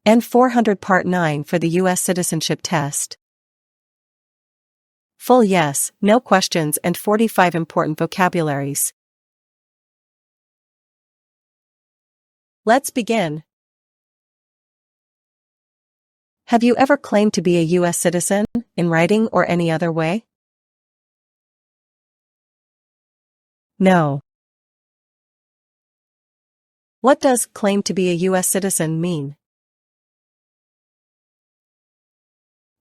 N400 Part 9 for the U.S. Citizenship Test. Full yes, no questions and 45 important vocabularies. Let's begin. Have you ever claimed to be a U.S. citizen, in writing or any other way? No. What does claim to be a U.S. citizen mean?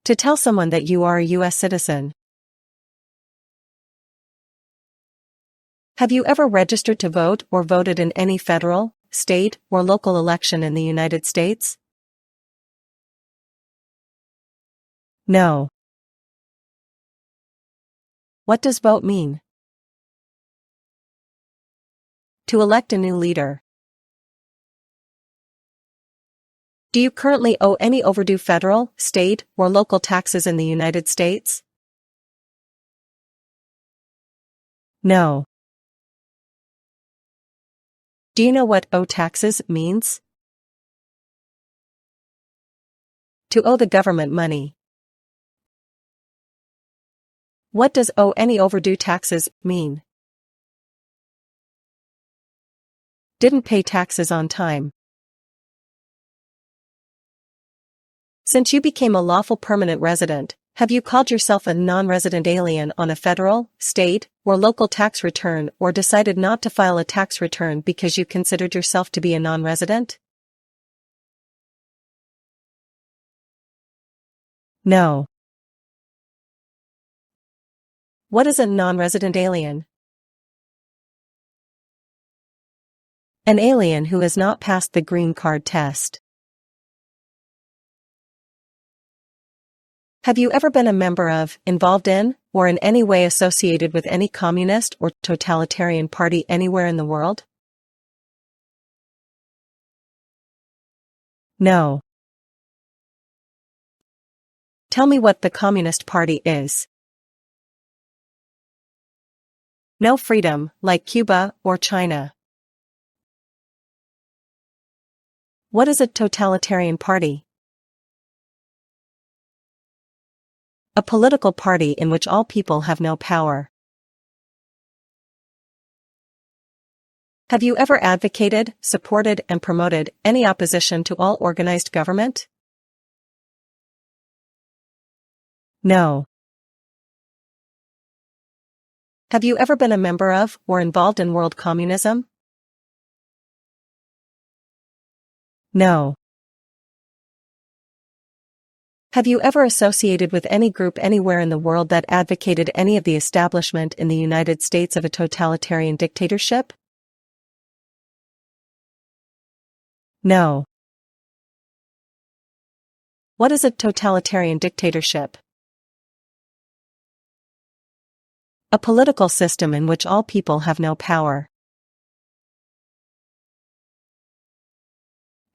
To tell someone that you are a U.S. citizen. Have you ever registered to vote or voted in any federal, state, or local election in the United States? No. What does vote mean? To elect a new leader. Do you currently owe any overdue federal, state, or local taxes in the United States? No. Do you know what owe taxes means? To owe the government money. What does owe any overdue taxes mean? Didn't pay taxes on time. Since you became a lawful permanent resident, have you called yourself a non-resident alien on a federal, state, or local tax return or decided not to file a tax return because you considered yourself to be a non-resident? No. What is a non-resident alien? An alien who has not passed the green card test. Have you ever been a member of, involved in, or in any way associated with any communist or totalitarian party anywhere in the world? No. Tell me what the Communist Party is. No freedom, like Cuba or China. What is a totalitarian party? A political party in which all people have no power. Have you ever advocated, supported, and promoted any opposition to all organized government? No. Have you ever been a member of or involved in world communism? No. Have you ever associated with any group anywhere in the world that advocated any of the establishment in the United States of a totalitarian dictatorship? No. What is a totalitarian dictatorship? A political system in which all people have no power.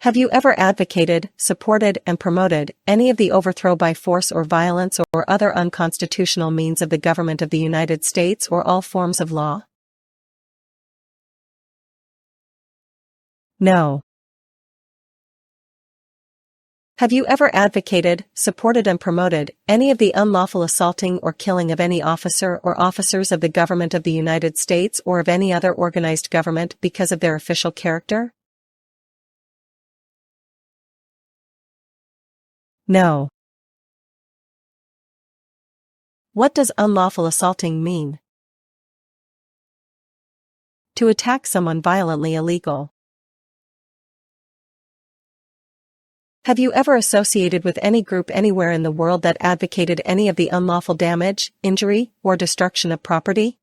Have you ever advocated, supported, and promoted any of the overthrow by force or violence or other unconstitutional means of the government of the United States or all forms of law? No. Have you ever advocated, supported, and promoted any of the unlawful assaulting or killing of any officer or officers of the government of the United States or of any other organized government because of their official character? No. What does unlawful assaulting mean? To attack someone violently illegal. Have you ever associated with any group anywhere in the world that advocated any of the unlawful damage, injury, or destruction of property?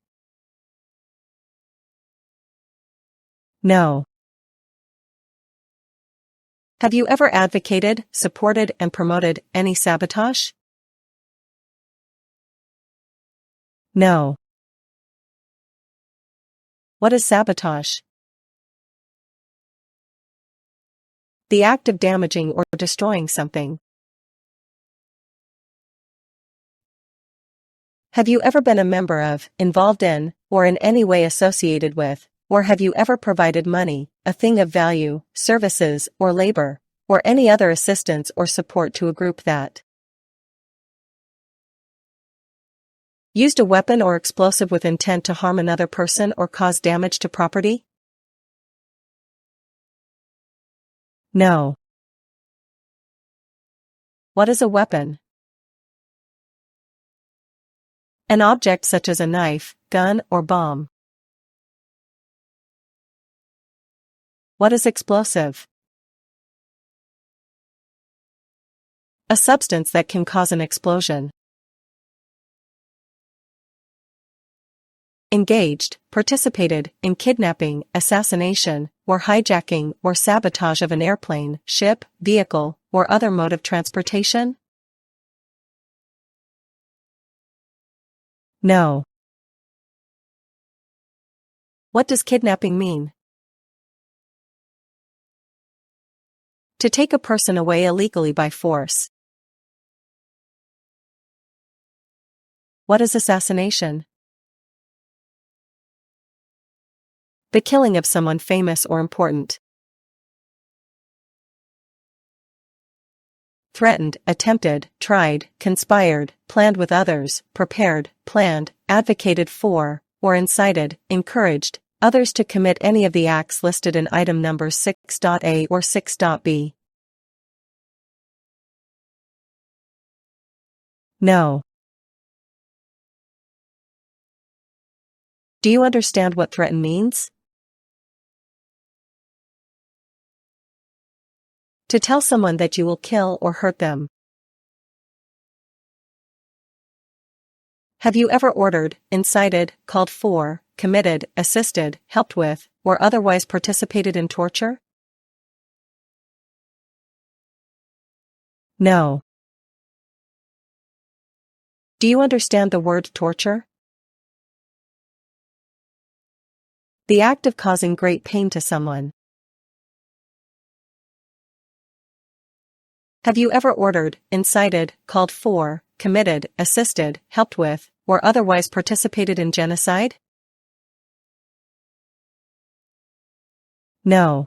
No. Have you ever advocated, supported, and promoted any sabotage? No. What is sabotage? The act of damaging or destroying something. Have you ever been a member of, involved in, or in any way associated with, or have you ever provided money, a thing of value, services, or labor, or any other assistance or support to a group that used a weapon or explosive with intent to harm another person or cause damage to property? No. What is a weapon? An object such as a knife, gun, or bomb. What is explosive? A substance that can cause an explosion. Engaged, participated in kidnapping, assassination, or hijacking or sabotage of an airplane, ship, vehicle, or other mode of transportation? No. What does kidnapping mean? To take a person away illegally by force. What is assassination? The killing of someone famous or important. Threatened, attempted, tried, conspired, planned with others, prepared, planned, advocated for, or incited, encouraged, others to commit any of the acts listed in item number 6.A or 6.B. No. Do you understand what threaten means? To tell someone that you will kill or hurt them. Have you ever ordered, incited, called for, committed, assisted, helped with, or otherwise participated in torture? No. Do you understand the word torture? The act of causing great pain to someone. Have you ever ordered, incited, called for, committed, assisted, helped with, or otherwise participated in genocide? No.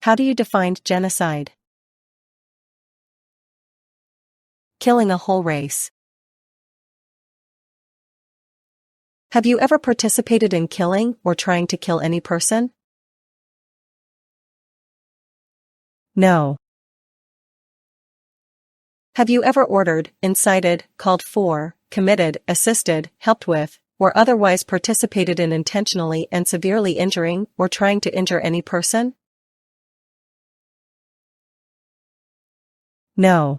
How do you define genocide? Killing a whole race. Have you ever participated in killing or trying to kill any person? No. Have you ever ordered, incited, called for, committed, assisted, helped with, or otherwise participated in intentionally and severely injuring or trying to injure any person? No.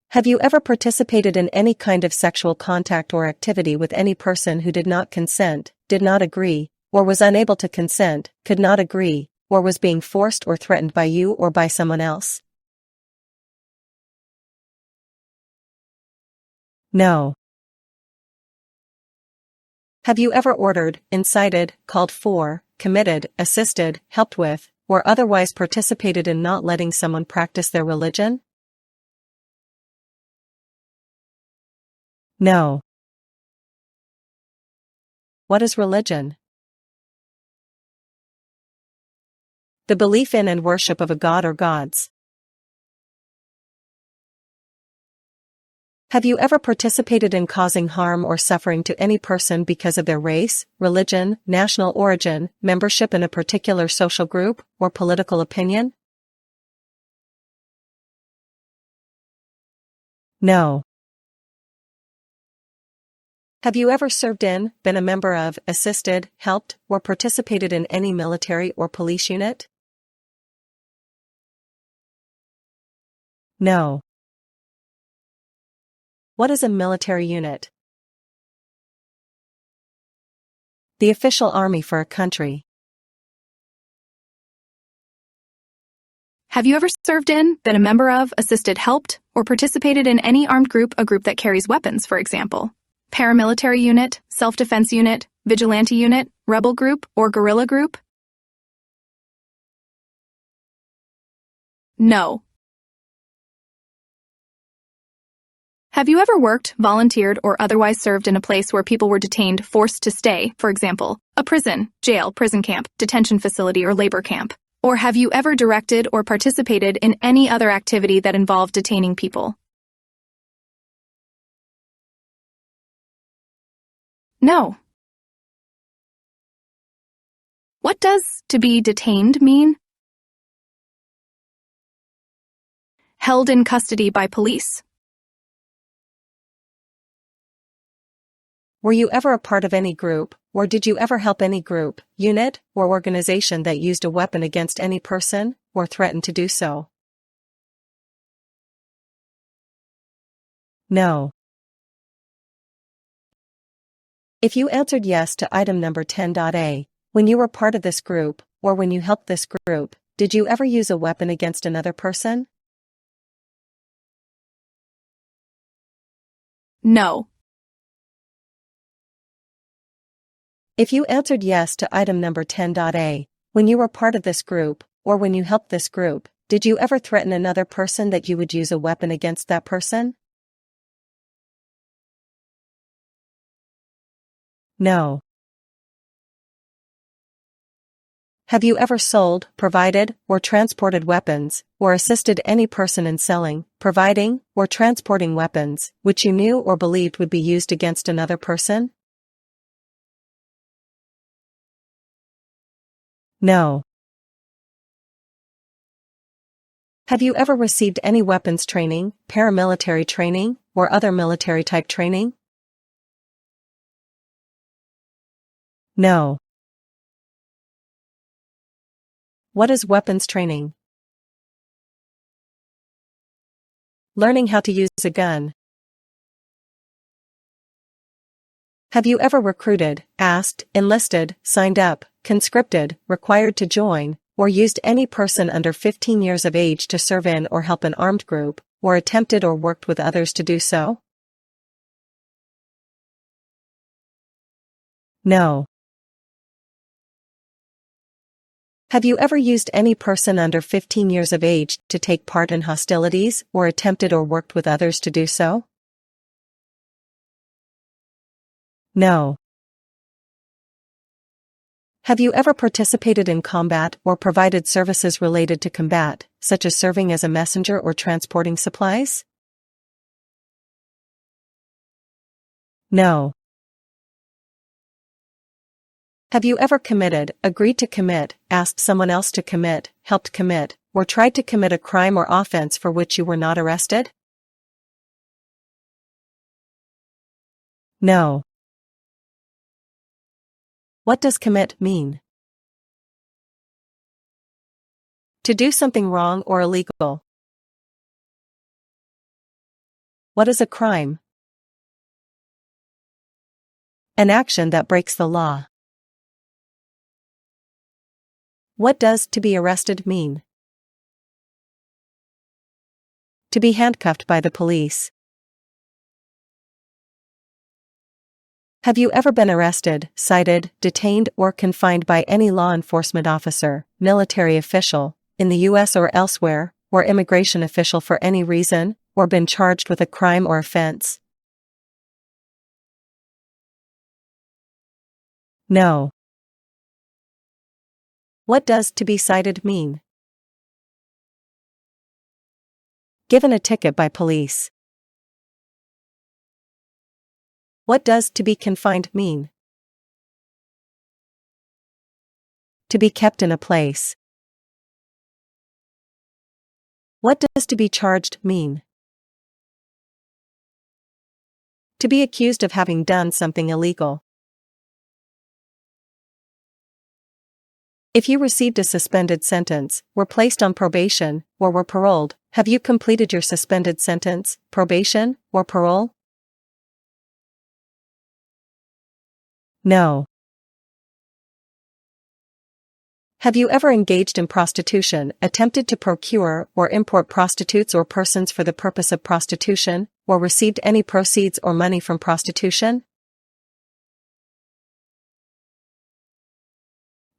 Have you ever participated in any kind of sexual contact or activity with any person who did not consent, did not agree, or was unable to consent, could not agree, or was being forced or threatened by you or by someone else? No. Have you ever ordered, incited, called for, committed, assisted, helped with, or otherwise participated in not letting someone practice their religion? No. What is religion? The belief in and worship of a god or gods. Have you ever participated in causing harm or suffering to any person because of their race, religion, national origin, membership in a particular social group, or political opinion? No. Have you ever served in, been a member of, assisted, helped, or participated in any military or police unit? No. What is a military unit? The official army for a country. Have you ever served in, been a member of, assisted, helped, or participated in any armed group, a group that carries weapons, for example? Paramilitary unit, self-defense unit, vigilante unit, rebel group, or guerrilla group? No. Have you ever worked, volunteered, or otherwise served in a place where people were detained, forced to stay, for example, a prison, jail, prison camp, detention facility, or labor camp? Or have you ever directed or participated in any other activity that involved detaining people? No. What does to be detained mean? Held in custody by police. Were you ever a part of any group, or did you ever help any group, unit, or organization that used a weapon against any person, or threatened to do so? No. If you answered yes to item number 10.a, when you were part of this group, or when you helped this group, did you ever use a weapon against another person? No. If you answered yes to item number 10.a, when you were part of this group, or when you helped this group, did you ever threaten another person that you would use a weapon against that person? No. Have you ever sold, provided, or transported weapons, or assisted any person in selling, providing, or transporting weapons, which you knew or believed would be used against another person? No. Have you ever received any weapons training, paramilitary training, or other military-type training? No. What is weapons training? Learning how to use a gun. Have you ever recruited, asked, enlisted, signed up, conscripted, required to join, or used any person under 15 years of age to serve in or help an armed group, or attempted or worked with others to do so? No. Have you ever used any person under 15 years of age to take part in hostilities, or attempted or worked with others to do so? No. Have you ever participated in combat or provided services related to combat, such as serving as a messenger or transporting supplies? No. Have you ever committed, agreed to commit, asked someone else to commit, helped commit, or tried to commit a crime or offense for which you were not arrested? No. What does commit mean? To do something wrong or illegal. What is a crime? An action that breaks the law. What does to be arrested mean? To be handcuffed by the police. Have you ever been arrested, cited, detained, or confined by any law enforcement officer, military official, in the U.S. or elsewhere, or immigration official for any reason, or been charged with a crime or offense? No. What does to be cited mean? Given a ticket by police. What does to be confined mean? To be kept in a place. What does to be charged mean? To be accused of having done something illegal. If you received a suspended sentence, were placed on probation, or were paroled, have you completed your suspended sentence, probation, or parole? No. Have you ever engaged in prostitution, attempted to procure or import prostitutes or persons for the purpose of prostitution, or received any proceeds or money from prostitution?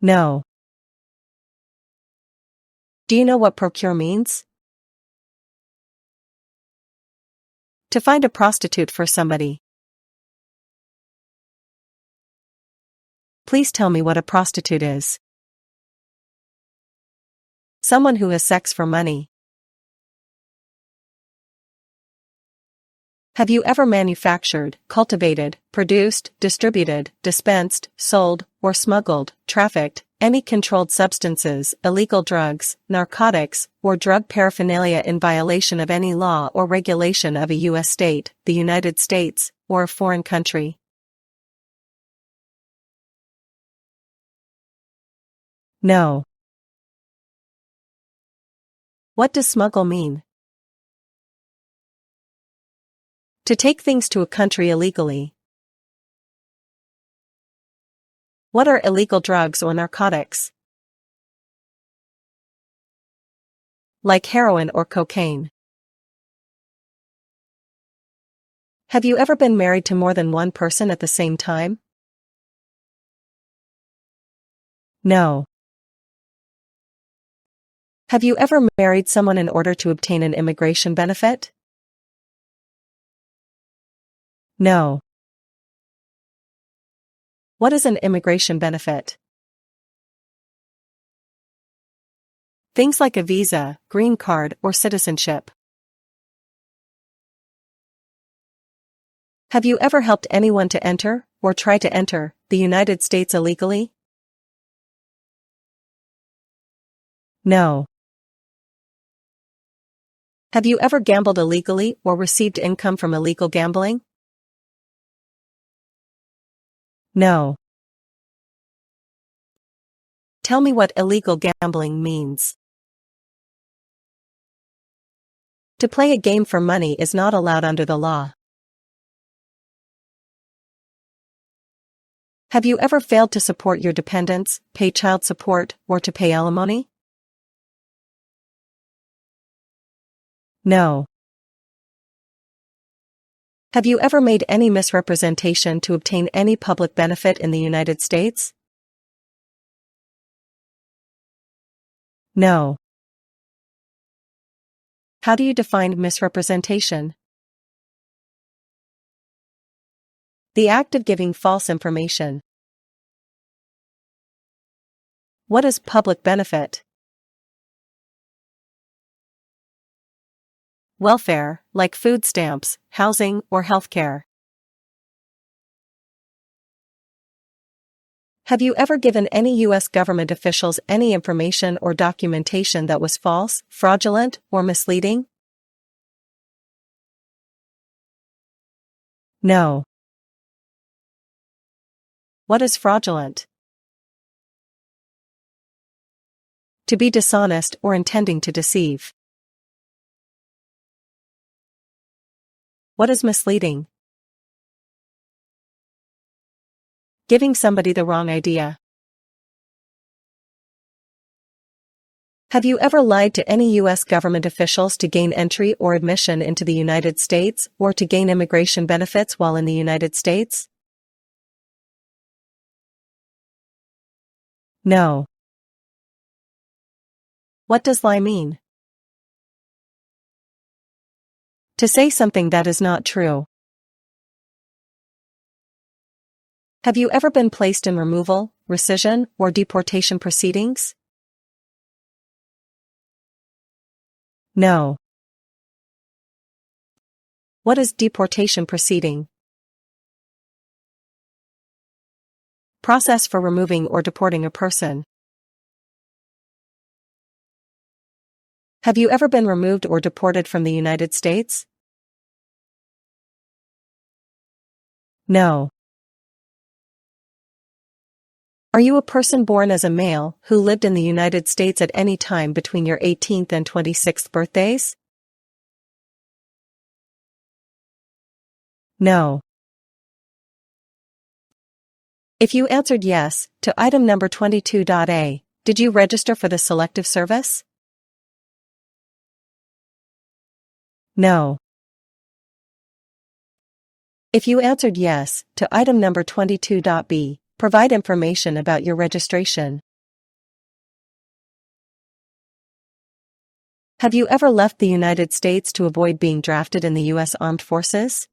No. Do you know what procure means? To find a prostitute for somebody. Please tell me what a prostitute is. Someone who has sex for money. Have you ever manufactured, cultivated, produced, distributed, dispensed, sold, or smuggled, trafficked, any controlled substances, illegal drugs, narcotics, or drug paraphernalia in violation of any law or regulation of a U.S. state, the United States, or a foreign country? No. What does smuggle mean? To take things to a country illegally. What are illegal drugs or narcotics? Like heroin or cocaine. Have you ever been married to more than one person at the same time? No. Have you ever married someone in order to obtain an immigration benefit? No. What is an immigration benefit? Things like a visa, green card, or citizenship. Have you ever helped anyone to enter, or try to enter, the United States illegally? No. Have you ever gambled illegally or received income from illegal gambling? No. Tell me what illegal gambling means. To play a game for money is not allowed under the law. Have you ever failed to support your dependents, pay child support, or to pay alimony? No. Have you ever made any misrepresentation to obtain any public benefit in the United States? No. How do you define misrepresentation? The act of giving false information. What is public benefit? Welfare, like food stamps, housing, or healthcare. Have you ever given any U.S. government officials any information or documentation that was false, fraudulent, or misleading? No. What is fraudulent? To be dishonest or intending to deceive. What is misleading? Giving somebody the wrong idea. Have you ever lied to any U.S. government officials to gain entry or admission into the United States or to gain immigration benefits while in the United States? No. What does lie mean? To say something that is not true. Have you ever been placed in removal, rescission, or deportation proceedings? No. What is deportation proceeding? Process for removing or deporting a person. Have you ever been removed or deported from the United States? No. Are you a person born as a male who lived in the United States at any time between your 18th and 26th birthdays? No. If you answered yes to item number 22.a, did you register for the Selective Service? No. If you answered yes to item number 22.b, provide information about your registration. Have you ever left the United States to avoid being drafted in the U.S. Armed Forces?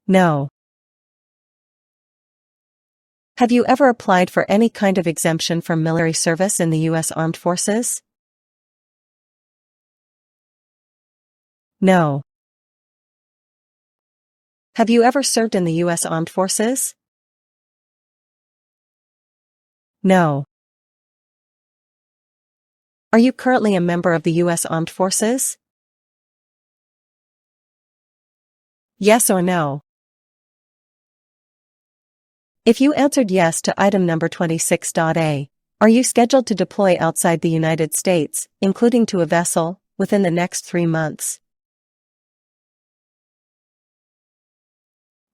No. Have you ever applied for any kind of exemption from military service in the U.S. Armed Forces? No. Have you ever served in the U.S. Armed Forces? No. Are you currently a member of the U.S. Armed Forces? Yes or no? If you answered yes to item number 26.a, are you scheduled to deploy outside the United States, including to a vessel, within the next 3 months?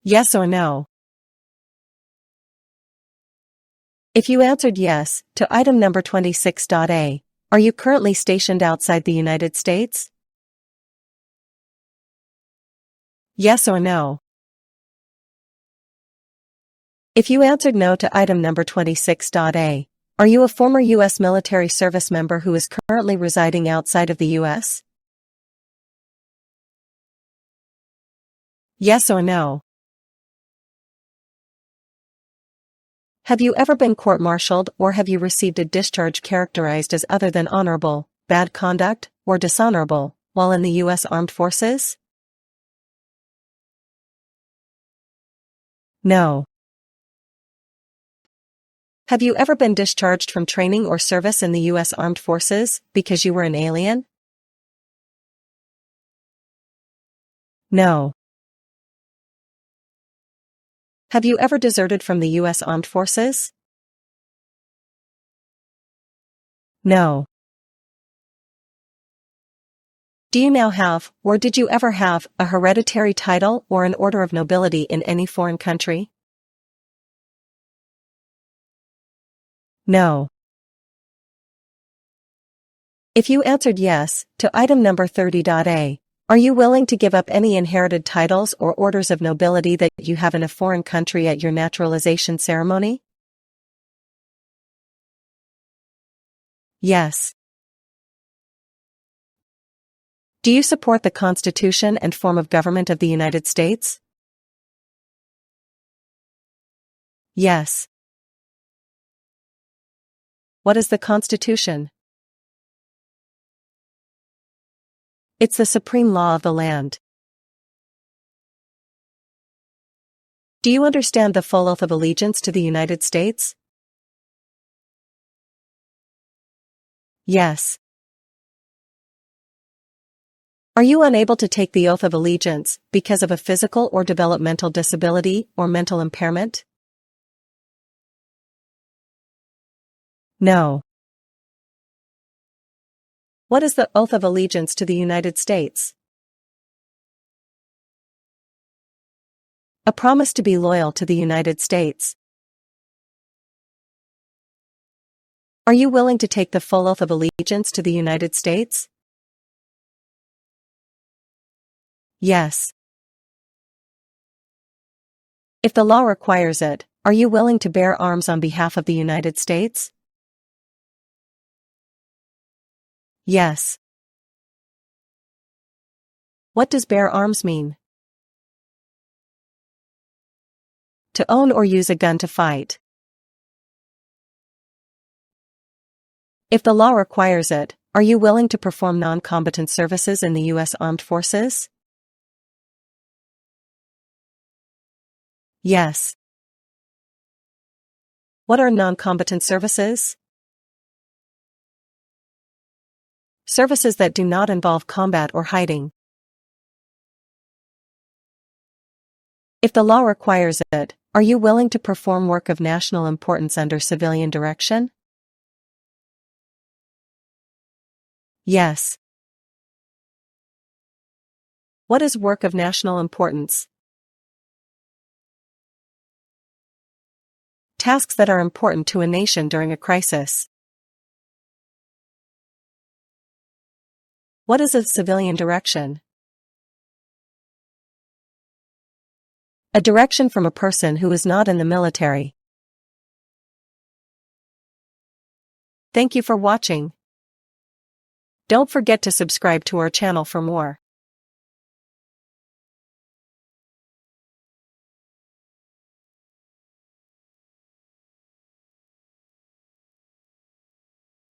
Yes or no? If you answered yes to item number 26.a, are you currently stationed outside the United States? Yes or no? If you answered no to item number 26.a, are you a former U.S. military service member who is currently residing outside of the U.S.? Yes or no? Have you ever been court-martialed or have you received a discharge characterized as other than honorable, bad conduct, or dishonorable, while in the U.S. Armed Forces? No. Have you ever been discharged from training or service in the U.S. Armed Forces because you were an alien? No. Have you ever deserted from the U.S. Armed Forces? No. Do you now have, or did you ever have, a hereditary title or an order of nobility in any foreign country? No. If you answered yes to item number 30.a, are you willing to give up any inherited titles or orders of nobility that you have in a foreign country at your naturalization ceremony? Yes. Do you support the Constitution and form of government of the United States? Yes. What is the Constitution? It's the supreme law of the land. Do you understand the full oath of allegiance to the United States? Yes. Are you unable to take the oath of allegiance because of a physical or developmental disability or mental impairment? No. What is the oath of allegiance to the United States? A promise to be loyal to the United States. Are you willing to take the full oath of allegiance to the United States? Yes. If the law requires it, are you willing to bear arms on behalf of the United States? Yes. What does bear arms mean? To own or use a gun to fight. If the law requires it, are you willing to perform non-combatant services in the U.S. Armed Forces? Yes. What are non-combatant services? Services that do not involve combat or hiding. If the law requires it, are you willing to perform work of national importance under civilian direction? Yes. What is work of national importance? Tasks that are important to a nation during a crisis. What is a civilian direction? A direction from a person who is not in the military. Thank you for watching. Don't forget to subscribe to our channel for more.